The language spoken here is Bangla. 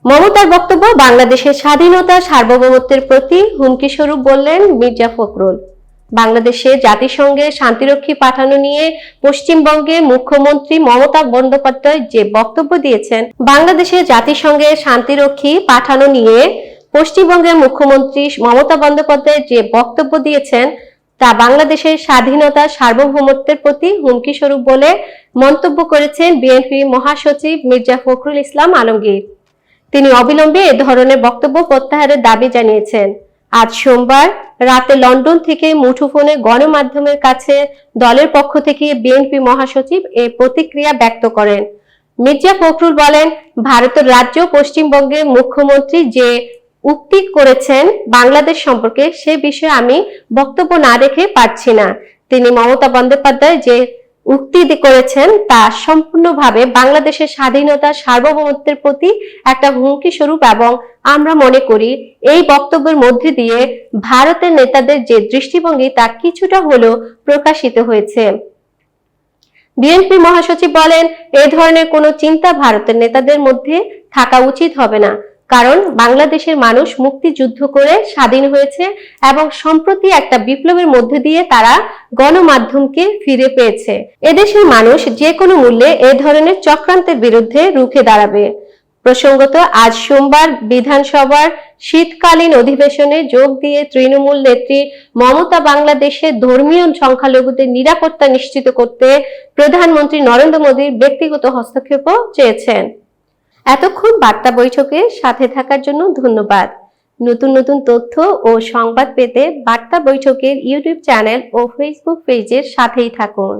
মমতার বক্তব্য বাংলাদেশের স্বাধীনতা সার্বভৌমত্বের প্রতি হুমকি স্বরূপ বললেন মির্জা ফখরুল। বাংলাদেশে জাতিসংঘে শান্তিরক্ষী পাঠানো নিয়ে পশ্চিমবঙ্গের মুখ্যমন্ত্রী মমতা বন্দ্যোপাধ্যায় যে বক্তব্য দিয়েছেন, বাংলাদেশে জাতিসংঘে শান্তিরক্ষী পাঠানো নিয়ে পশ্চিমবঙ্গের মুখ্যমন্ত্রী মমতা বন্দ্যোপাধ্যায় যে বক্তব্য দিয়েছেন তা বাংলাদেশের স্বাধীনতা সার্বভৌমত্বের প্রতি হুমকি স্বরূপ বলে মন্তব্য করেছেন বিএনপি মহাসচিব মির্জা ফখরুল ইসলাম আলমগীর। তিনি অবিলম্বে এ ধরনের বক্তব্য প্রত্যাহারের দাবি জানিয়েছেন। আজ সোমবার রাতে লন্ডন থেকে মুঠোফোনে গণমাধ্যমের কাছে দলের পক্ষ থেকে বিএনপি মহাসচিব এ প্রতিক্রিয়া ব্যক্ত করেন। মির্জা ফখরুল বলেন, ভারতের রাজ্য পশ্চিমবঙ্গের মুখ্যমন্ত্রী যে উক্তি করেছেন বাংলাদেশ সম্পর্কে, সে বিষয়ে আমি বক্তব্য না রেখে পারছি না। তিনি মমতা বন্দ্যোপাধ্যায় যে উক্তি করেছেন তা সম্পূর্ণভাবে বাংলাদেশের স্বাধীনতা সার্বভৌমত্বের প্রতি একটা হুমকি স্বরূপ এবং আমরা মনে করি এই বক্তব্যের মধ্যে দিয়ে ভারতের নেতাদের যে দৃষ্টিভঙ্গি তা কিছুটা হলেও প্রকাশিত হয়েছে। বিএনপি মহাসচিব বলেন, এই ধরনের কোনো চিন্তা ভারতের নেতাদের মধ্যে থাকা উচিত হবে না, কারণ বাংলাদেশের মানুষ মুক্তিযুদ্ধ করে স্বাধীন হয়েছে এবং সম্প্রতি একটা বিপ্লবের মধ্যে দিয়ে তারা গণমাধ্যমকে ফিরে পেয়েছে। এদেশের মানুষ যে কোনো মূল্যে এ ধরনের চক্রান্তের বিরুদ্ধে রুখে দাঁড়াবে। প্রসঙ্গত, আজ সোমবার বিধানসভার শীতকালীন অধিবেশনে যোগ দিয়ে তৃণমূল নেত্রী মমতা বাংলাদেশের ধর্মীয় সংখ্যালঘুদের নিরাপত্তা নিশ্চিত করতে প্রধানমন্ত্রী নরেন্দ্র মোদীর ব্যক্তিগত হস্তক্ষেপও চেয়েছেন। এতক্ষণ বার্তা বৈঠকের সাথে থাকার জন্য ধন্যবাদ। নতুন নতুন তথ্য ও সংবাদ পেতে বার্তা বৈঠকের ইউটিউব চ্যানেল ও ফেসবুক পেজের সাথেই থাকুন।